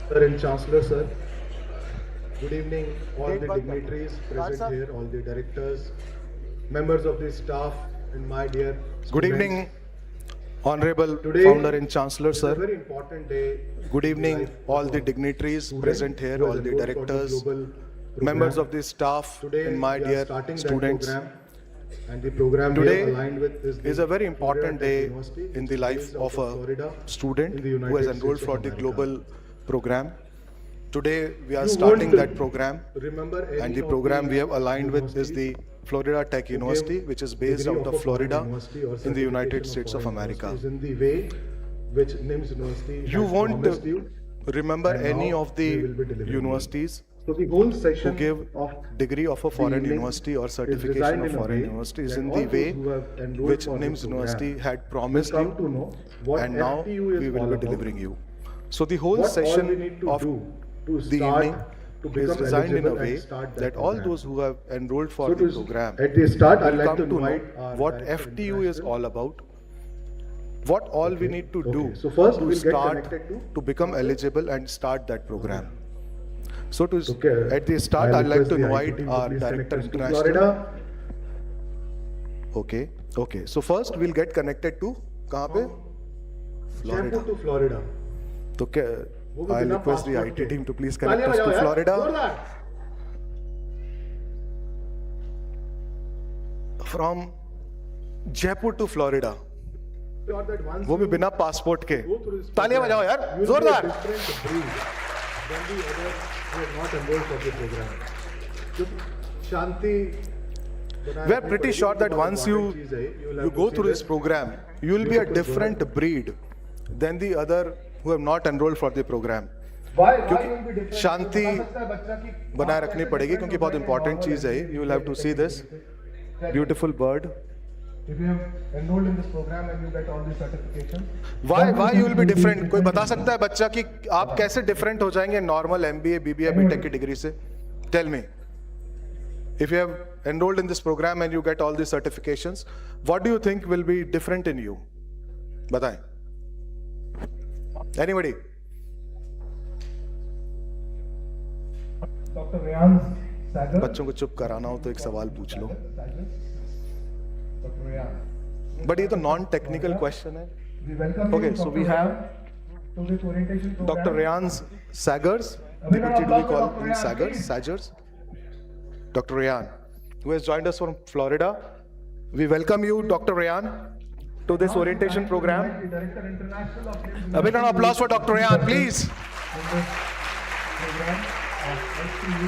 Sir and Chancellor, sir. Good evening, all the dignitaries present here, all the directors, members of the staff, and my dear students. Good evening, Honorable Today Founder and Chancellor, is a sir. very important day. Good in evening, life all of the a dignitaries student present here, who all has the enrolled for directors, global program. members of the staff, Today and my we are dear starting that students. program, and the program we Today have aligned with is a very important Florida Tech day University, in which the is life based of out a Florida, student in the who has United enrolled States for of the America. global program. Today we are You starting won't that program, remember any and the of program the we have aligned with is the universities Florida Tech who University, give which is based degree out a of foreign Florida university or in the United certification States of foreign America. university is in the way which NIMS University You has won't promised you. remember and any now of the we will be delivering you. universities So the whole who session give of degree of a the foreign evening university or is certification designed of in a foreign way university is that in all the those way who have enrolled which for the NIMS University program had promised will come you, to know what and now FTU is we will all be about. delivering you. So the whole What all we session need to of do to the start evening to is become designed in a eligible and way start that all program. those who have enrolled for So the to program at the start, I'd will like come to to know invite our what Director FTU is International. all about, what all we need to do Okay. So first to we'll get start connected to become eligible and start that program. So to Okay. at the start, I'll I'd like to request the IT invite team to our please Director connect us to International. Florida. Okay. So first we'll get connected to कहाँ पे? Florida. Shampoo to Florida. तो क्या? वो भी I'll बिना request the passport IT के। team to please connect तालियां us to बजाओ यार, Florida जोरदार। from Jaipur to Florida. Sure that once वो भी you बिना पासपोर्ट के। go through this तालियां program, बजाओ यार, you'll be a जोरदार। different breed than the others who have not enrolled for the program. जो शांति बनाए We are रखनी pretty पड़ेगी, sure that बहुत once important चीज़ है, you'll have you to go see through this this program, you will be a beautiful different breed than the other who have not enrolled for the program. Why क्योंकि will be different? शांति बता सकता है बच्चा कि बनाए आप रखनी कैसे पड़ेगी different क्योंकि हो बहुत जाएंगे इंपॉर्टेंट normal चीज है. MBA, You will have to see this beautiful bird. If you have enrolled in this program and you get all these certifications, Why you will be different? कोई बता सकता है बच्चा कि आप कैसे different हो जाएंगे नॉर्मल MBA, BBA, BTech की डिग्री से? Tell me. If you have enrolled in this program and you get all these certifications, what do you think will be different in you? बताएं. Anybody? Dr. Rayan Sagar. बच्चों को चुप कराना हो तो एक सवाल पूछ लो. Dr. Rayan. बट ये तो नॉन टेक्निकल क्वेश्चन है. We welcome Okay, you, so Dr. we have Rayan, to this orientation program. Dr. Rayan Sagars, typically we call him Sagars. Dr. Rayan, who has joined us from Florida. We welcome you, Dr. Rayan, to this orientation program. The Director International of NIMS A big round of applause for Dr. Rayan, please. program of STU,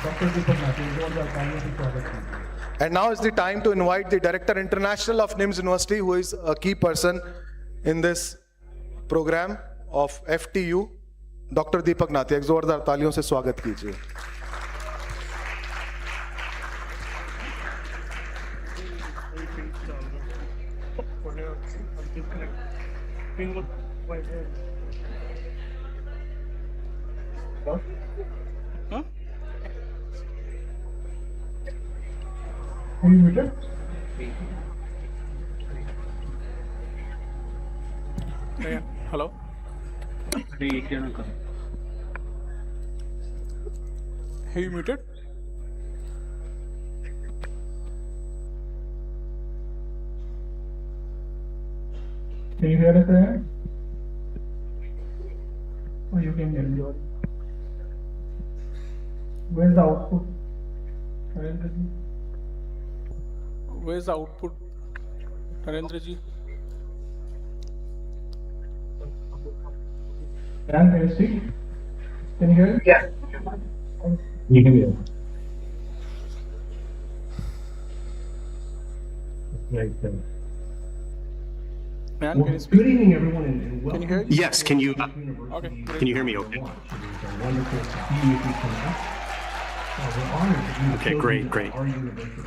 Dr. Deepak Nathi, who was our pioneer product. And now is the time to invite the Director International of NIMS University, who is a key person in this program of FTU, Dr. Deepak Nathi. एक जोरदार तालियों से स्वागत कीजिए. Are you muted? Hello? Hey, you muted? Can you hear us there? Oh, you can hear me. Where's the output? Where's the output? Narendra ji? Dan, can you speak? Can you hear me? Yeah. You can hear. Right there. Man, can you speak? Good evening, everyone, and Can welcome you hear? Yes, can you Okay, great. can you hear me okay? It is wonderful to be with you tonight. We're honored that you Okay, chose great, great. our university to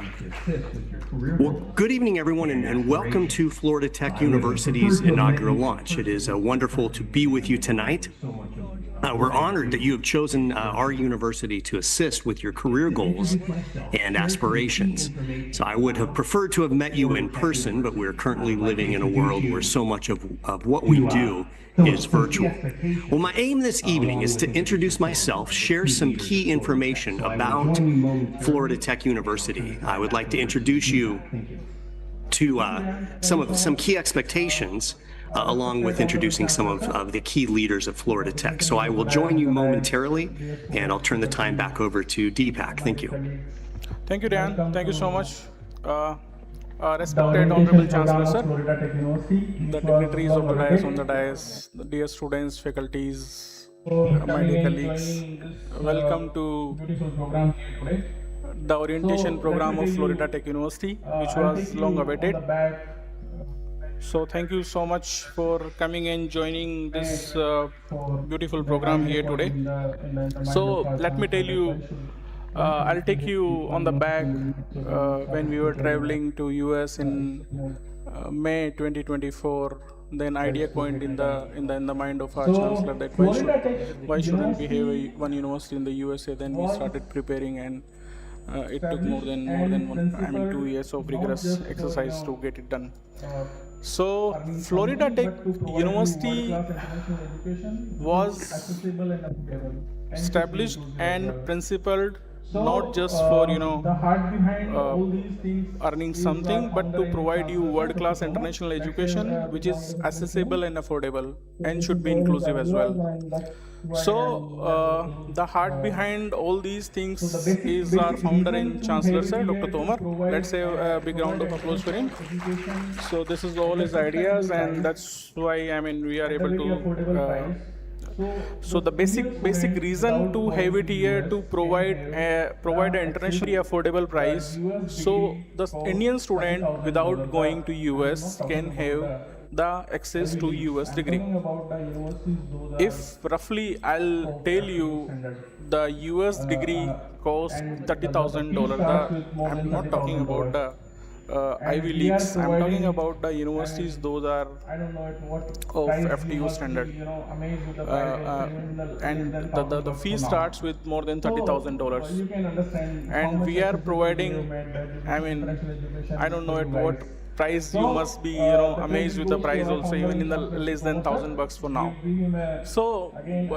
assist with your career Well, growth. good evening, everyone, and welcome to Florida Tech University's inaugural launch. It is wonderful to be with you tonight. So much of We're honored that you have chosen our university to assist with your career goals and aspirations. So I would have preferred to have met you in person, but we're currently living in a world where so much of what we do is virtual. Well, my aim this evening is to introduce myself, share some key information about Florida Tech University. I would like to introduce you to some key expectations, along with introducing some of the key leaders of Florida Tech. So I will join you momentarily, and I'll turn the time back over to Deepak. Thank you. Thank you, Dan. Thank you so much. Respected Honorable Chancellor, sir, the dignitaries of the dais, on the dais, the dear students, faculties, my dear colleagues, welcome to the orientation program of Florida Tech University, which was long awaited. So thank you so much for coming and joining this beautiful program here today. So let me tell you, I'll take you on the back when we were traveling to US in May 2024. Then idea coined in the mind of our chancellor that why shouldn't we have one university in the USA? Then we started preparing, and it took more than 2 years of rigorous exercise to get it done. So Florida Tech University was established and principled not just for earning something, but to provide you world-class international education which is accessible and affordable and should be inclusive as well. So the heart behind all these things is our founder and chancellor, sir, Dr. Tomar. Let's say a big round of applause for him. So this is all his ideas, and that's why we are able to. So the basic reason to have it here to provide an internationally affordable price, so the Indian student without going to US can have the access to US degree. If roughly I'll tell you the US degree costs $30,000. I'm not talking about the Ivy Leagues. I'm talking about the universities, those are of FTU standard. And the fee starts with more than $30,000. And we are providing, I don't know at what price you must be amazed with the price also, even in the less than $1,000 for now. So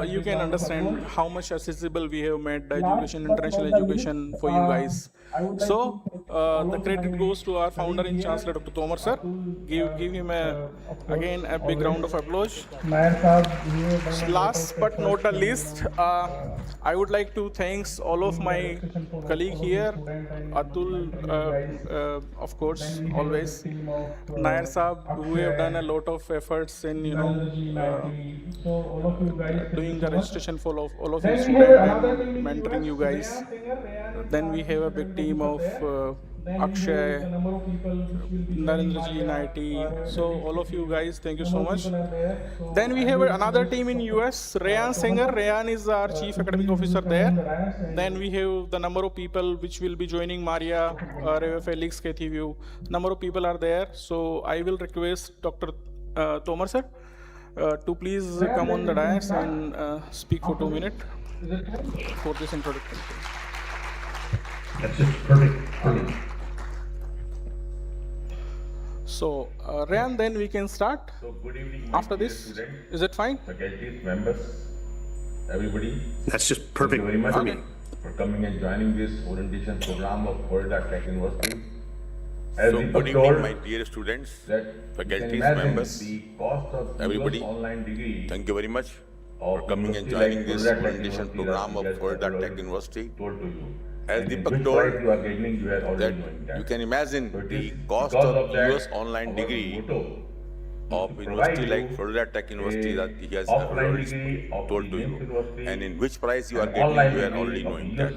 you can understand how much accessible we have made the education, international education for you guys. So the credit goes to our founder and chancellor, Dr. Tomar, sir. Give him again a big round of applause. Last but not the least, I would like to thank all of my colleagues here, Atul, of course, always, Nair Saab, who have done a lot of efforts in doing the registration for all of you students and mentoring you guys. Then we have a big team of Akshay, Narendraji in IT. So all of you guys, thank you so much. Then we have another team in US, Rayan Singer. Rayan is our Chief Academic Officer there. Then we have the number of people which will be joining Maria, Felix, KTVU. Number of people are there. So I will request Dr. Tomar sir to please come on the dais and speak for 2 minutes for this introduction. That's it. Perfect. So, Rayan, then we can start. So, good evening. After this, students, is it fine? faculties, members, everybody. That's just perfect Thank you very for much me. for coming and joining this orientation program of Florida Tech University. As So, Deepak good told, evening, my dear students, that you faculties, can imagine members, the cost of everybody. US online degree. Thank you very much for of coming and university joining like this Florida Tech orientation University program that of you Florida guys Tech have University. Told to you. As And in Deepak which told, price you are getting, you are that already knowing that. you can imagine So it the is cost because of that US online our degree motto of to university provide like you Florida Tech University that he has offline already degree of told the to James you, University and in which price you are and getting, online you are degree already of knowing US that.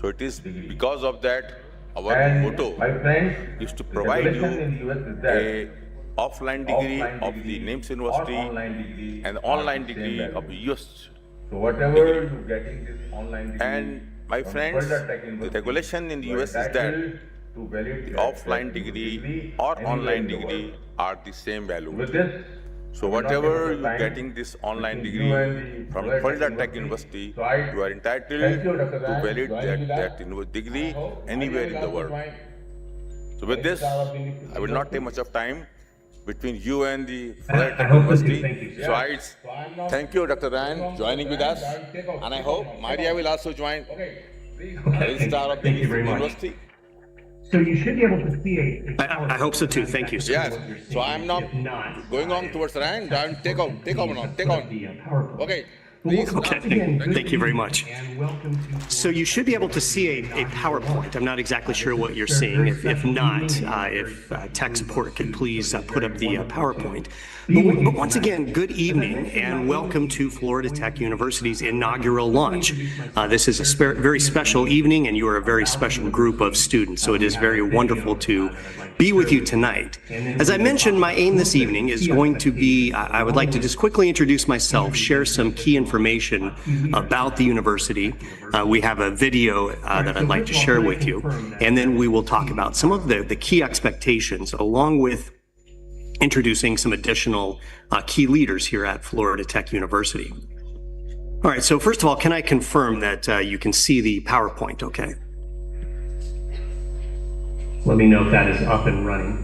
So it is degree. because of that our And motto my friends, is to the provide regulation you in US is that a offline degree offline of the degree NIMS or University online degree and are online the same degree value. of US. So whatever you getting this online degree And my from friends, Florida Tech the University, regulation in the you are US is that entitled to valid the access offline to degree degree or anywhere online in the degree world. are the same value. With this, So whatever you're getting this online degree from Florida Tech University, you are entitled to valid that degree anywhere in the world. So with this, I will not take much of time between you and the Florida Tech University. So I thank you, Dr. Ryan, joining with us, and I hope Maria will also join. Registrar of the university. So you should be able to see a I hope so too. Thank you, sir. Yes. So I'm now going on towards Ryan. Ryan, take on. Okay. Please. Okay, thank you very much. So you should be able to see a PowerPoint. I'm not exactly sure what you're seeing. If not, if tech support could please put up the PowerPoint. But once again, good evening and welcome to Florida Tech University's inaugural launch. This is a very special evening and you are a very special group of students, so it is very wonderful to be with you tonight. As I mentioned, my aim this evening is going to be, I would like to just quickly introduce myself, share some key information about the university. We have a video that I'd like to share with you, and then we will talk about some of the key expectations along with introducing some additional key leaders here at Florida Tech University. All right, so first of all, can I confirm that you can see the PowerPoint okay? Let me know if that is up and running.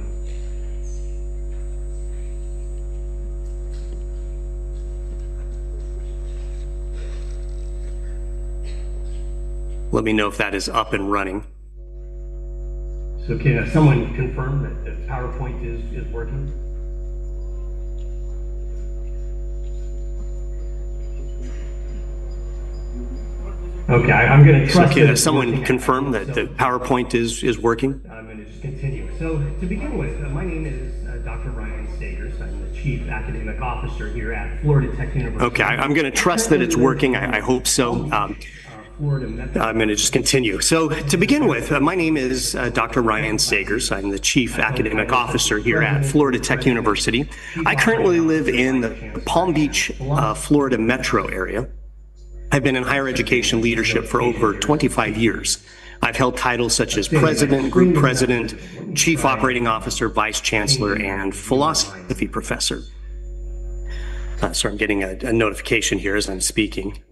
Let me know if that is up and running. So can someone confirm that the PowerPoint is working? Okay, I'm going to So trust can that it's someone working. confirm that the PowerPoint is working? I'm going to just continue. So to begin with, my name is Dr. Ryan Sagers. I'm the Chief Academic Officer here at Florida Tech University. Okay, I'm going to trust that it's working. I hope so. Florida Metro. I'm going to just continue. So to begin with, my name is Dr. Ryan Sagers. I'm the Chief Academic Officer here at Florida Tech University. I currently live in the Palm Beach, Florida metro area. I've been in higher education leadership for over 25 years. I've held titles such as President, Group President, Chief Operating Officer, Vice Chancellor, and Philosophy Professor. Sorry, I'm getting a notification here as I'm speaking.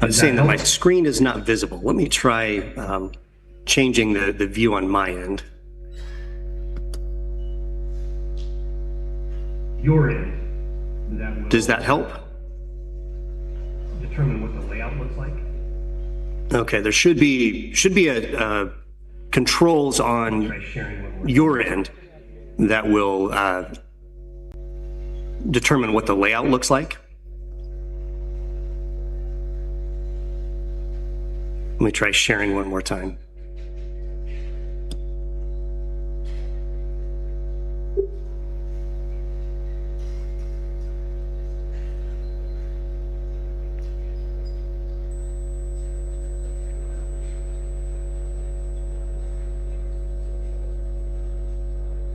I'm saying that my screen is not visible. Let me try changing the view on my end. Your end. That will Does that help? determine what the layout looks like. Okay, there should be a controls on Try sharing one more. your end that will determine what the layout looks like. Let me try sharing one more time.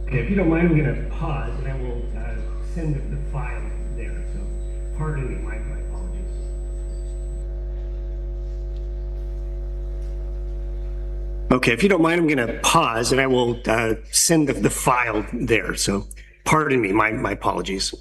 Okay, if you don't mind, I'm going to pause and I will send the file there. So pardon me, my apologies. Okay, if you don't mind, I'm going to pause and I will send the file there. So pardon me, my apologies.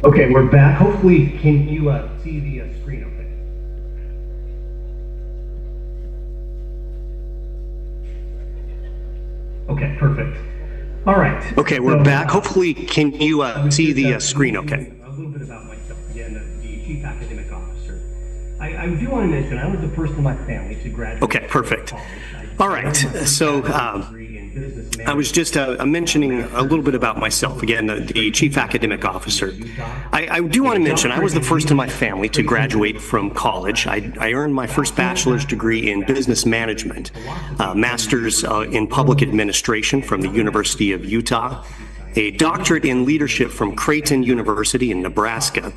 Okay, we're back. Hopefully, can you see the screen okay? Okay, perfect. All right. Okay, we're back. Hopefully, can you see the screen okay? A little bit about myself. Again, the Chief Academic Officer. I do want to mention, I was the first in my family to graduate. Okay, perfect. All right, so I was just mentioning a little bit about myself. Again, the Chief Academic Officer. I do want to mention I was the first in my family to graduate from college. I earned my first bachelor's degree in business management, master's in public administration from the University of Utah, a doctorate in leadership from Creighton University in Nebraska.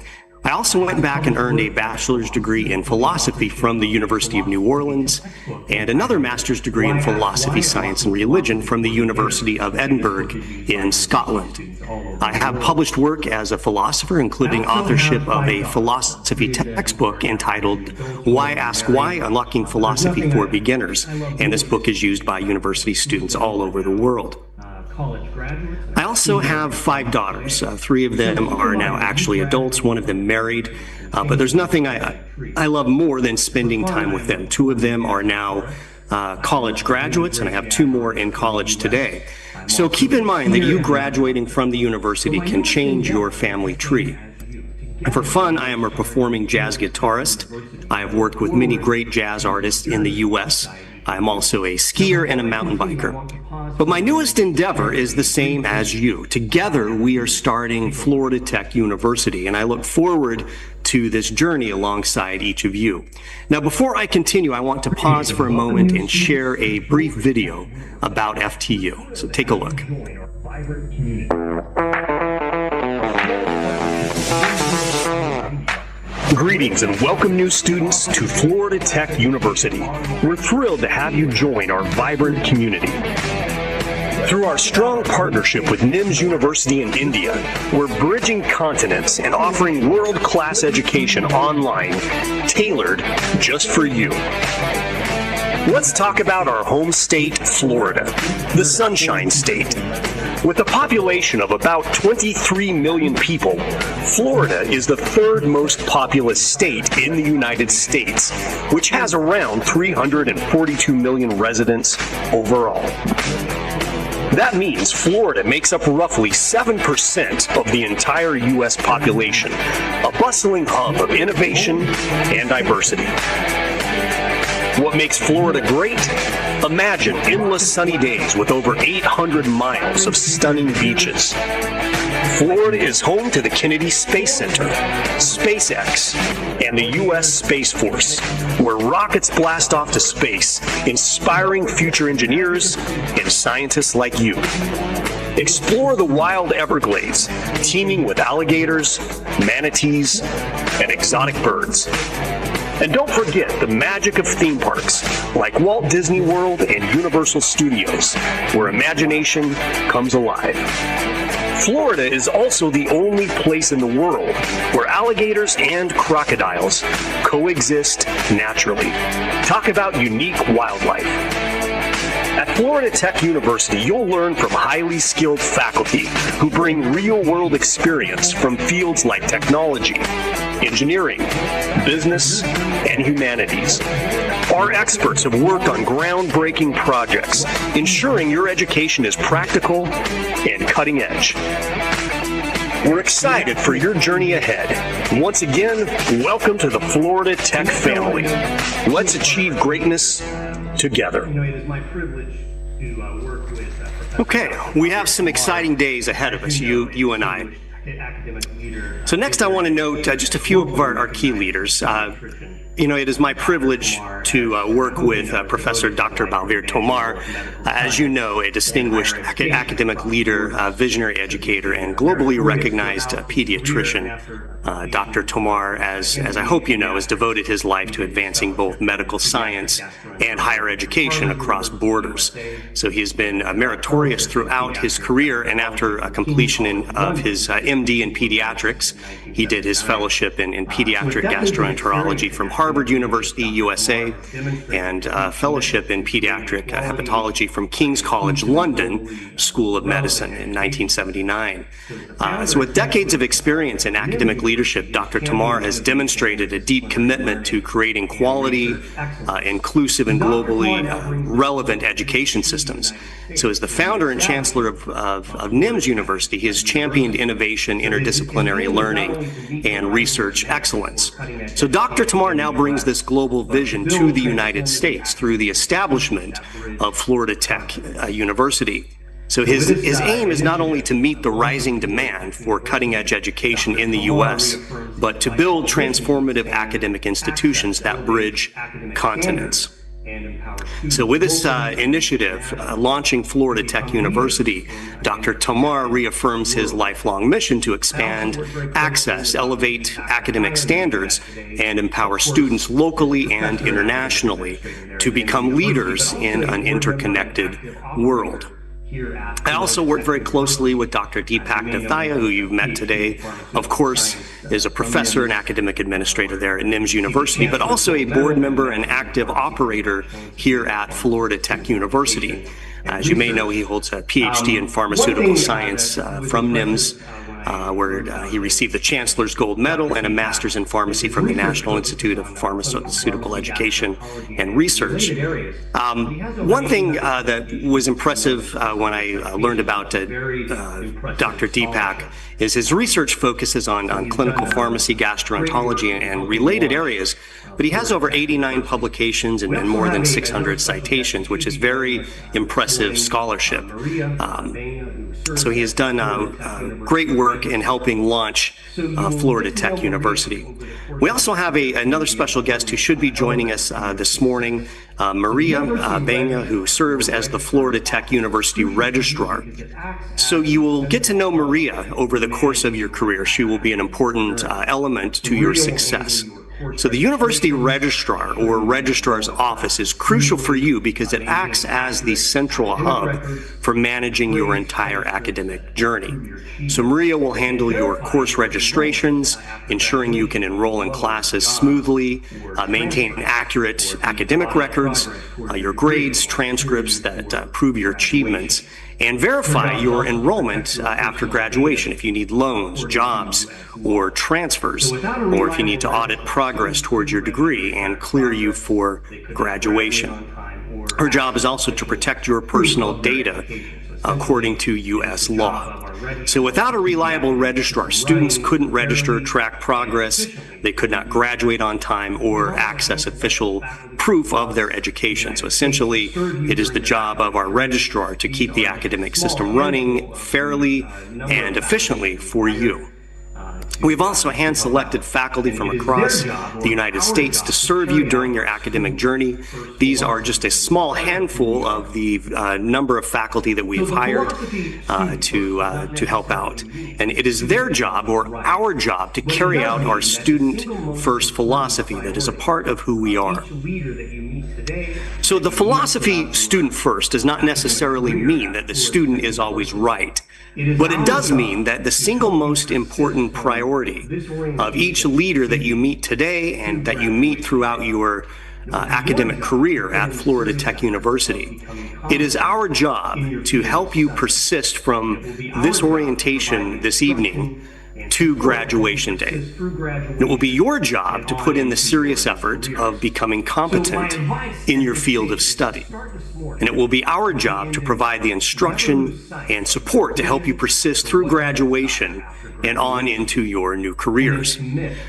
I also went back and earned a bachelor's degree in philosophy from the University of New Orleans and another master's degree in philosophy, science, and religion from the University of Edinburgh in Scotland. I have published work as a philosopher, including authorship of a philosophy textbook entitled Why Ask Why? Unlocking Philosophy for Beginners, and this book is used by university students all over the world. I also have 5 daughters. 3 of them are now actually adults, 1 of them married, but there's nothing I love more than spending time with them. 2 of them are now college graduates, and I have 2 more in college today. So keep in mind that you graduating from the university can change your family tree. And for fun, I am a performing jazz guitarist. I have worked with many great jazz artists in the U.S. I'm also a skier and a mountain biker. But my newest endeavor is the same as you. Together, we are starting Florida Tech University, and I look forward to this journey alongside each of you. Now, before I continue, I want to pause for a moment and share a brief video about FTU. So take a look. Greetings and welcome new students to Florida Tech University. We're thrilled to have you join our vibrant community. Through our strong partnership with NIMS University in India, we're bridging continents and offering world-class education online, tailored just for you. Let's talk about our home state, Florida, the Sunshine State. With a population of about 23 million people, Florida is the 3rd most populous state in the United States, which has around 342 million residents overall. That means Florida makes up roughly 7% of the entire U.S. population, a bustling hub of innovation and diversity. What makes Florida great? Imagine endless sunny days with over 800 miles of stunning beaches. Florida is home to the Kennedy Space Center, SpaceX, and the U.S. Space Force, where rockets blast off to space, inspiring future engineers and scientists like you. Explore the wild Everglades, teeming with alligators, manatees, and exotic birds. And don't forget the magic of theme parks like Walt Disney World and Universal Studios, where imagination comes alive. Florida is also the only place in the world where alligators and crocodiles coexist naturally. Talk about unique wildlife. At Florida Tech University, you'll learn from highly skilled faculty who bring real-world experience from fields like technology, engineering, business, and humanities. Our experts have worked on groundbreaking projects, ensuring your education is practical and cutting edge. We're excited for your journey ahead. Once again, welcome to the Florida Tech family. Let's achieve greatness together. You know, it is my privilege to work with Professor Okay, we have some exciting days ahead of us, you and I. academic leader. So next I want to note just a few of our key leaders. You know, it is my privilege to work with Professor Dr. Balbir Tomar, as you know, a distinguished academic leader, visionary educator, and globally recognized pediatrician. Dr. Tomar, as I hope you know, has devoted his life to advancing both medical science and higher education across borders. So he has been meritorious throughout his career, and after completion of his MD in pediatrics, he did his fellowship in pediatric gastroenterology from Harvard University, USA, and fellowship in pediatric hepatology from King's College London School of Medicine in 1979. So with decades of experience in academic leadership, Dr. Tomar has demonstrated a deep commitment to creating quality, inclusive, and globally relevant education systems. So as the founder and chancellor of NIMS University, he has championed innovation, interdisciplinary learning, and research excellence. So Dr. Tomar now brings this global vision to the United States through the establishment of Florida Tech University. So his aim is not only to meet the rising demand for cutting-edge education in the U.S., but to build transformative academic institutions that bridge continents. So with this initiative, launching Florida Tech University, Dr. Tomar reaffirms his lifelong mission to expand access, elevate academic standards, and empower students locally and internationally to become leaders in an interconnected world. I also work very closely with Dr. Deepak Nathaya, who you've met today. Of course, is a professor and academic administrator there at NIMS University, but also a board member and active operator here at Florida Tech University. As you may know, he holds a PhD in pharmaceutical science from NIMS, where he received the Chancellor's Gold Medal and a Master's in Pharmacy from the National Institute of Pharmaceutical Education and Research. One thing that was impressive when I learned about Dr. Deepak is his research focuses on clinical pharmacy, gastroenterology, and related areas, but he has over 89 publications and more than 600 citations, which is very impressive scholarship. So he has done great work in helping launch Florida Tech University. We also have another special guest who should be joining us this morning, Maria Benya, who serves as the Florida Tech University Registrar. So you will get to know Maria over the course of your career. She will be an important element to your success. So the University Registrar or Registrar's Office is crucial for you because it acts as the central hub for managing your entire academic journey. So Maria will handle your course registrations, ensuring you can enroll in classes smoothly, maintain accurate academic records, your grades, transcripts that prove your achievements, and verify your enrollment after graduation if you need loans, jobs, or transfers, or if you need to audit progress towards your degree and clear you for graduation. Her job is also to protect your personal data according to U.S. law. So without a reliable registrar, students couldn't register, track progress, they could not graduate on time, or access official proof of their education. So essentially, it is the job of our registrar to keep the academic system running fairly and efficiently for you. We've also hand-selected faculty from across the United States to serve you during your academic journey. These are just a small handful of the number of faculty that we've hired to help out. And it is their job, or our job, to carry out our student-first philosophy that is a part of who we are. So the philosophy student-first does not necessarily mean that the student is always right. But it does mean that the single most important priority of each leader that you meet today and that you meet throughout your academic career at Florida Tech University, it is our job to help you persist from this orientation this evening to graduation day. It will be your job to put in the serious effort of becoming competent in your field of study. And it will be our job to provide the instruction and support to help you persist through graduation and on into your new careers.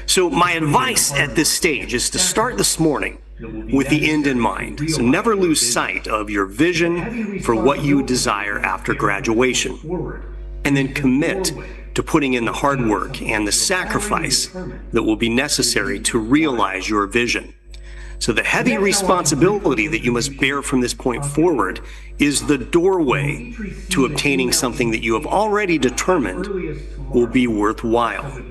So my advice at this stage is to start this morning with the end in mind. So never lose sight of your vision for what you desire after graduation. And then commit to putting in the hard work and the sacrifice that will be necessary to realize your vision. So the heavy responsibility that you must bear from this point forward is the doorway to obtaining something that you have already determined will be worthwhile.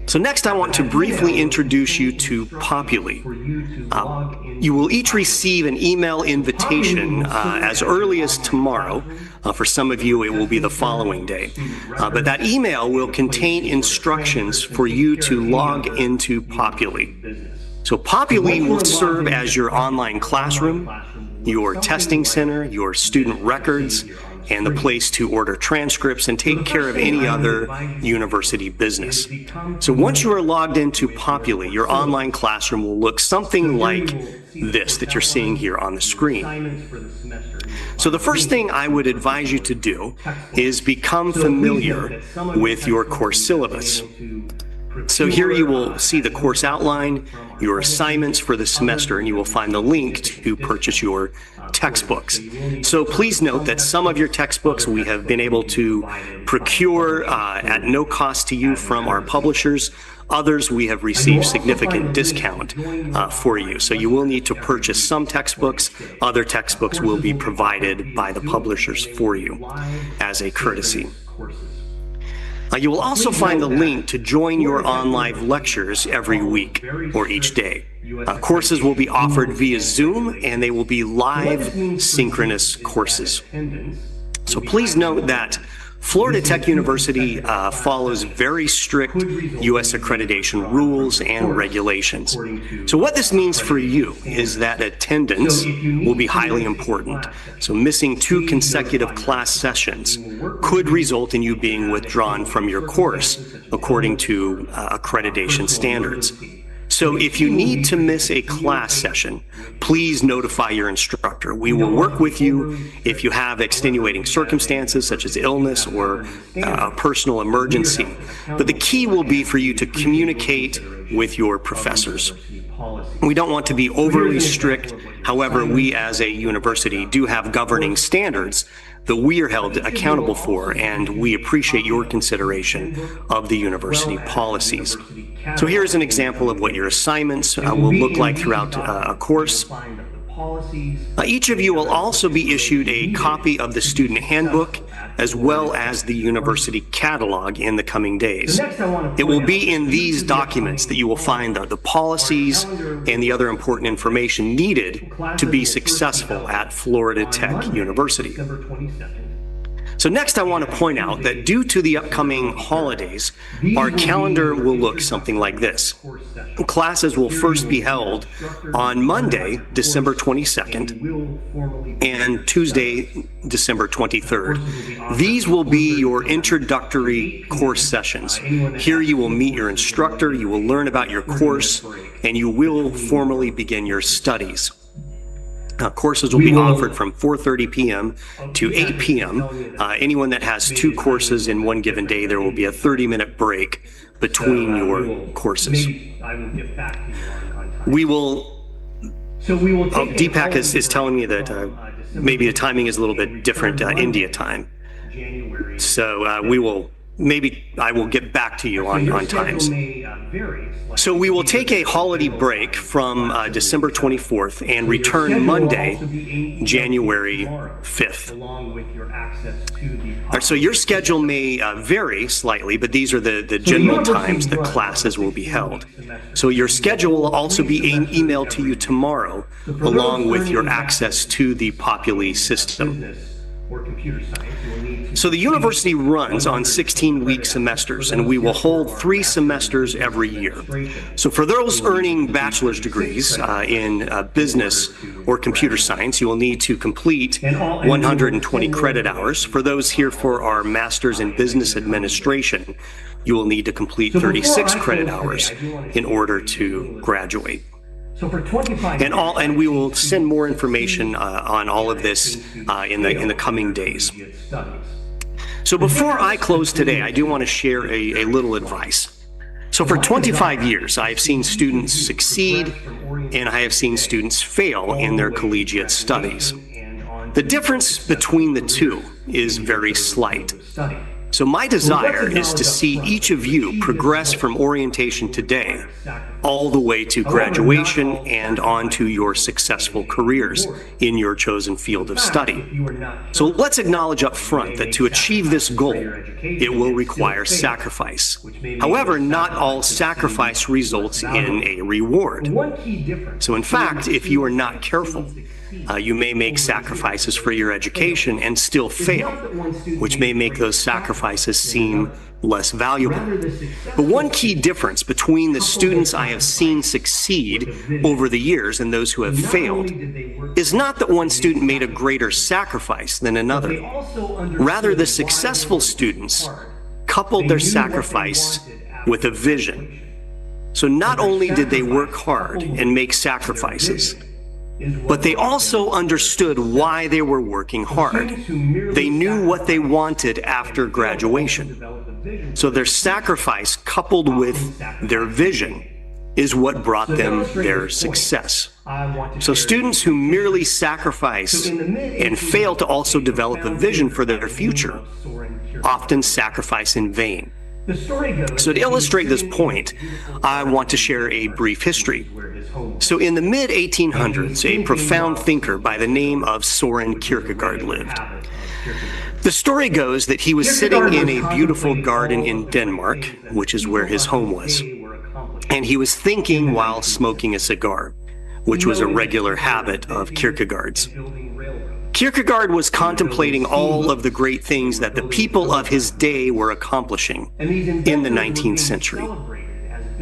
So next I want to briefly introduce you to Populi. You will each receive an email invitation as early as tomorrow. For some of you, it will be the following day. But that email will contain instructions for you to log into Populi. So Populi will serve as your online classroom, your testing center, your student records, and the place to order transcripts and take care of any other university business. So once you are logged into Populi, your online classroom will look something like this that you're seeing here on the screen. So the first thing I would advise you to do is become familiar with your course syllabus. So here you will see the course outline, your assignments for the semester, and you will find the link to purchase your textbooks. So please note that some of your textbooks we have been able to procure at no cost to you from our publishers. Others we have received significant discount for you. So you will need to purchase some textbooks. Other textbooks will be provided by the publishers for you as a courtesy. You will also find the link to join your on-live lectures every week or each day. Courses will be offered via Zoom, and they will be live synchronous courses. So please note that Florida Tech University follows very strict U.S. accreditation rules and regulations. So what this means for you is that attendance will be highly important. So missing 2 consecutive class sessions could result in you being withdrawn from your course according to accreditation standards. So if you need to miss a class session, please notify your instructor. We will work with you if you have extenuating circumstances such as illness or a personal emergency. But the key will be for you to communicate with your professors. We don't want to be overly strict. However, we as a university do have governing standards that we are held accountable for, and we appreciate your consideration of the university policies. So here's an example of what your assignments will look like throughout a course. Each of you will also be issued a copy of the student handbook as well as the university catalog in the coming days. It will be in these documents that you will find the policies and the other important information needed to be successful at Florida Tech University. So next I want to point out that due to the upcoming holidays, our calendar will look something like this. Classes will first be held on Monday, December 22nd, and Tuesday, December 23rd. These will be your introductory course sessions. Here you will meet your instructor, you will learn about your course, and you will formally begin your studies. Courses will be offered from 4:30 p.m. to 8 p.m. Anyone that has 2 courses in one given day, there will be a 30-minute break between your courses. We will. Deepak is telling me that maybe the timing is a little bit different, India time. So we will. Maybe I will get back to you on times. So we will take a holiday break from December 24th and return Monday, January 5th. So your schedule may vary slightly, but these are the general times that classes will be held. So your schedule will also be emailed to you tomorrow, along with your access to the Populi system. So the university runs on 16-week semesters, and we will hold 3 semesters every year. So for those earning bachelor's degrees in business or computer science, you will need to complete 120 credit hours. For those here for our master's in business administration, you will need to complete 36 credit hours in order to graduate. So for 25 And we will send more information on all of this in the coming days. So before I close today, I do want to share a little advice. So for 25 years, I have seen students succeed and I have seen students fail in their collegiate studies. The difference between the two is very slight. So my desire is to see each of you progress from orientation today all the way to graduation and on to your successful careers in your chosen field of study. So let's acknowledge up front that to achieve this goal, it will require sacrifice. However, not all sacrifice results in a reward. So in fact, if you are not careful, you may make sacrifices for your education and still fail, which may make those sacrifices seem less valuable. But one key difference between the students I have seen succeed over the years and those who have failed is not that one student made a greater sacrifice than another. Rather, the successful students coupled their sacrifice with a vision. So not only did they work hard and make sacrifices, but they also understood why they were working hard. They knew what they wanted after graduation. So their sacrifice coupled with their vision is what brought them their success. So students who merely sacrifice and fail to also develop a vision for their future often sacrifice in vain. So to illustrate this point, I want to share a brief history. So in the mid-1800s, a profound thinker by the name of Soren Kierkegaard lived. The story goes that he was sitting in a beautiful garden in Denmark, which is where his home was, and he was thinking while smoking a cigar, which was a regular habit of Kierkegaard's. Kierkegaard was contemplating all of the great things that the people of his day were accomplishing in the 19th century.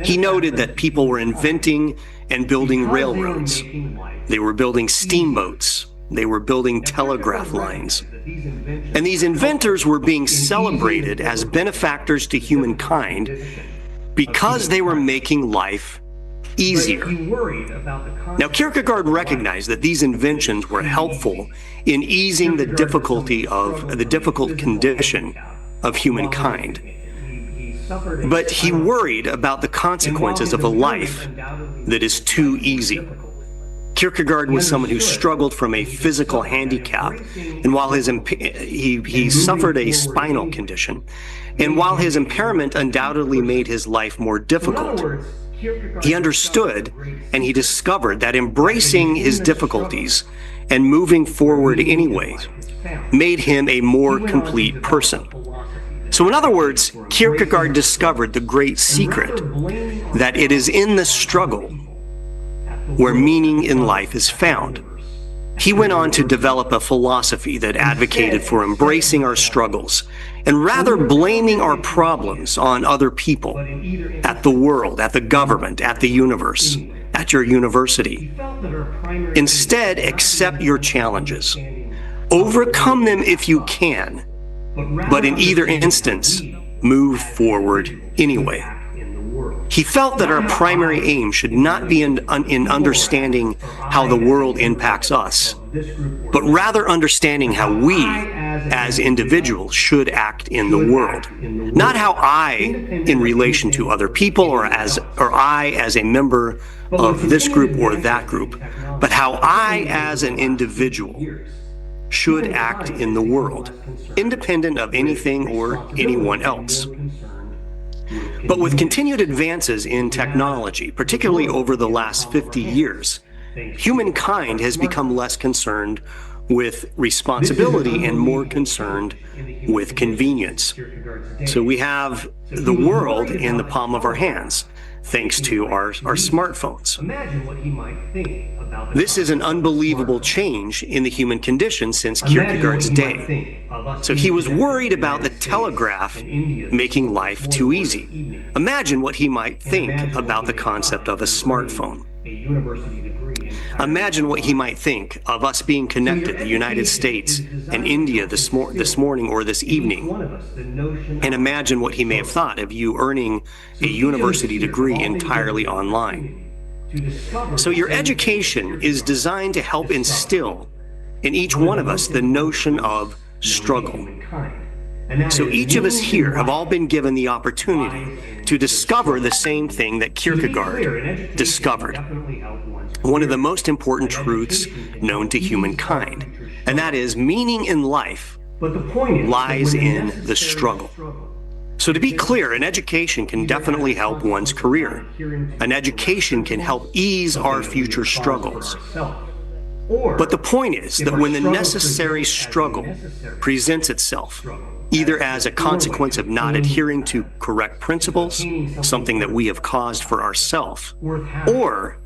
He noted that people were inventing and building railroads. They were building steamboats. They were building telegraph lines. And these inventors were being celebrated as benefactors to humankind because they were making life easier. Now, Kierkegaard recognized that these inventions were helpful in easing the difficult condition of humankind. But he worried about the consequences of a life that is too easy. Kierkegaard was someone who struggled from a physical handicap, and while he suffered a spinal condition, and while his impairment undoubtedly made his life more difficult, he understood and he discovered that embracing his difficulties and moving forward anyway made him a more complete person. So in other words, Kierkegaard discovered the great secret that it is in the struggle where meaning in life is found. He went on to develop a philosophy that advocated for embracing our struggles and rather blaming our problems on other people, at the world, at the government, at the universe, at your university. Instead, accept your challenges. Overcome them if you can, but in either instance, move forward anyway. He felt that our primary aim should not be in understanding how the world impacts us, but rather understanding how we, as individuals, should act in the world. Not how I, in relation to other people, or I as a member of this group or that group, but how I, as an individual, should act in the world, independent of anything or anyone else. But with continued advances in technology, particularly over the last 50 years, humankind has become less concerned with responsibility and more concerned with convenience. So we have the world in the palm of our hands. thanks to our smartphones. Imagine what he might think about This is an unbelievable change in the human condition since Kierkegaard's day. So he was worried about the telegraph making life too easy. Imagine what he might think about the concept of a smartphone. a university degree in Imagine what he might think of us being connected, the United States and India this morning or this evening. one of us the notion And imagine what he may have thought of you earning a university degree entirely online. to discover So your education is designed to help instill in each one of us the notion of struggle. humankind. And that So is each of us meaning here in have life. all been given the opportunity to discover the same thing that To be clear, an Kierkegaard education discovered. definitely helped one's One of the most important truths known to humankind, and that is meaning in life. But the point is, lies that when in necessary the struggle. So to be clear, an education can definitely help one's career. An education can help ease our future struggles. But the point is that when the necessary struggle presents itself, either as a consequence of not adhering to correct principles, something that we have caused for ourselves, or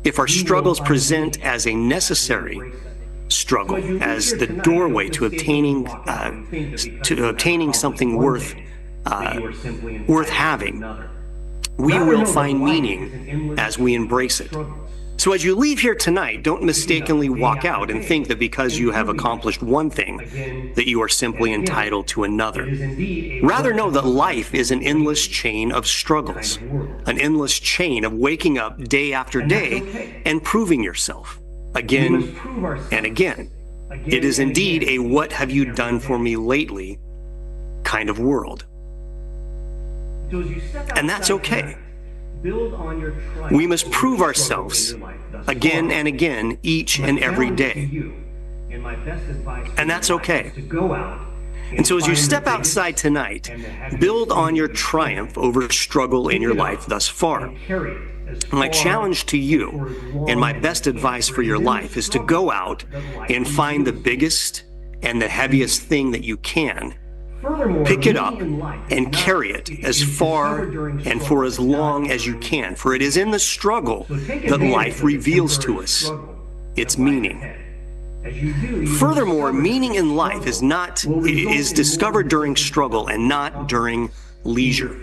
if our struggles present as a necessary struggle, as the doorway to obtaining something worth having, we will find meaning as we embrace it. So as you leave here tonight, don't mistakenly walk out and think that because you have accomplished one thing, that you are simply entitled to another. Rather know that life is an endless chain of struggles, an endless chain of waking up day after day and proving yourself again and again. It is indeed a "what have you done for me lately" kind of world. And that's okay. We must prove ourselves again and again, each and every day. And that's okay. And so as you step outside tonight, build on your triumph over struggle in your life thus far. My challenge to you and my best advice for your life is to go out and find the biggest and the heaviest thing that you can. Pick it up and carry it as far and for as long as you can, for it is in the struggle that life reveals to us its meaning. Furthermore, meaning in life is discovered during struggle and not during leisure.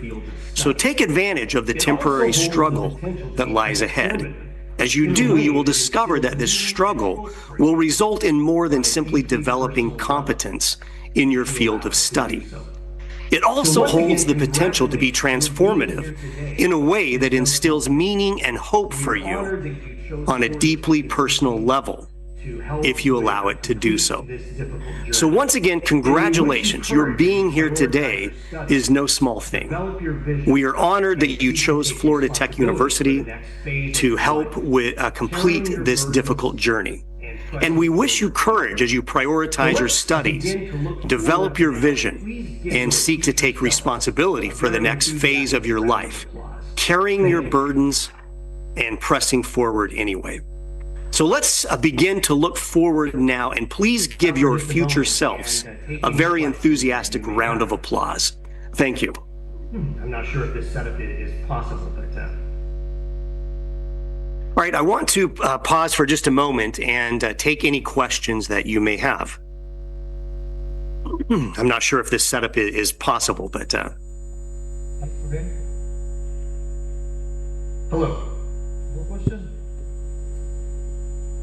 So take advantage of the temporary struggle that lies ahead. As you do, you will discover that this struggle will result in more than simply developing competence in your field of study. It also holds the potential to be transformative in a way that instills meaning and hope for you on a deeply personal level, if you allow it to do so. So once again, congratulations. Your being here today is no small thing. We are honored that you chose Florida Tech University to help complete this difficult journey. And we wish you courage as you prioritize your studies, develop your vision, and seek to take responsibility for the next phase of your life, carrying your burdens and pressing forward anyway. So let's begin to look forward now, and please give your future selves a very enthusiastic round of applause. Thank you. I'm not sure if this setup is possible, but All right, I want to pause for just a moment and take any questions that you may have. I'm not sure if this setup is possible, but... hello.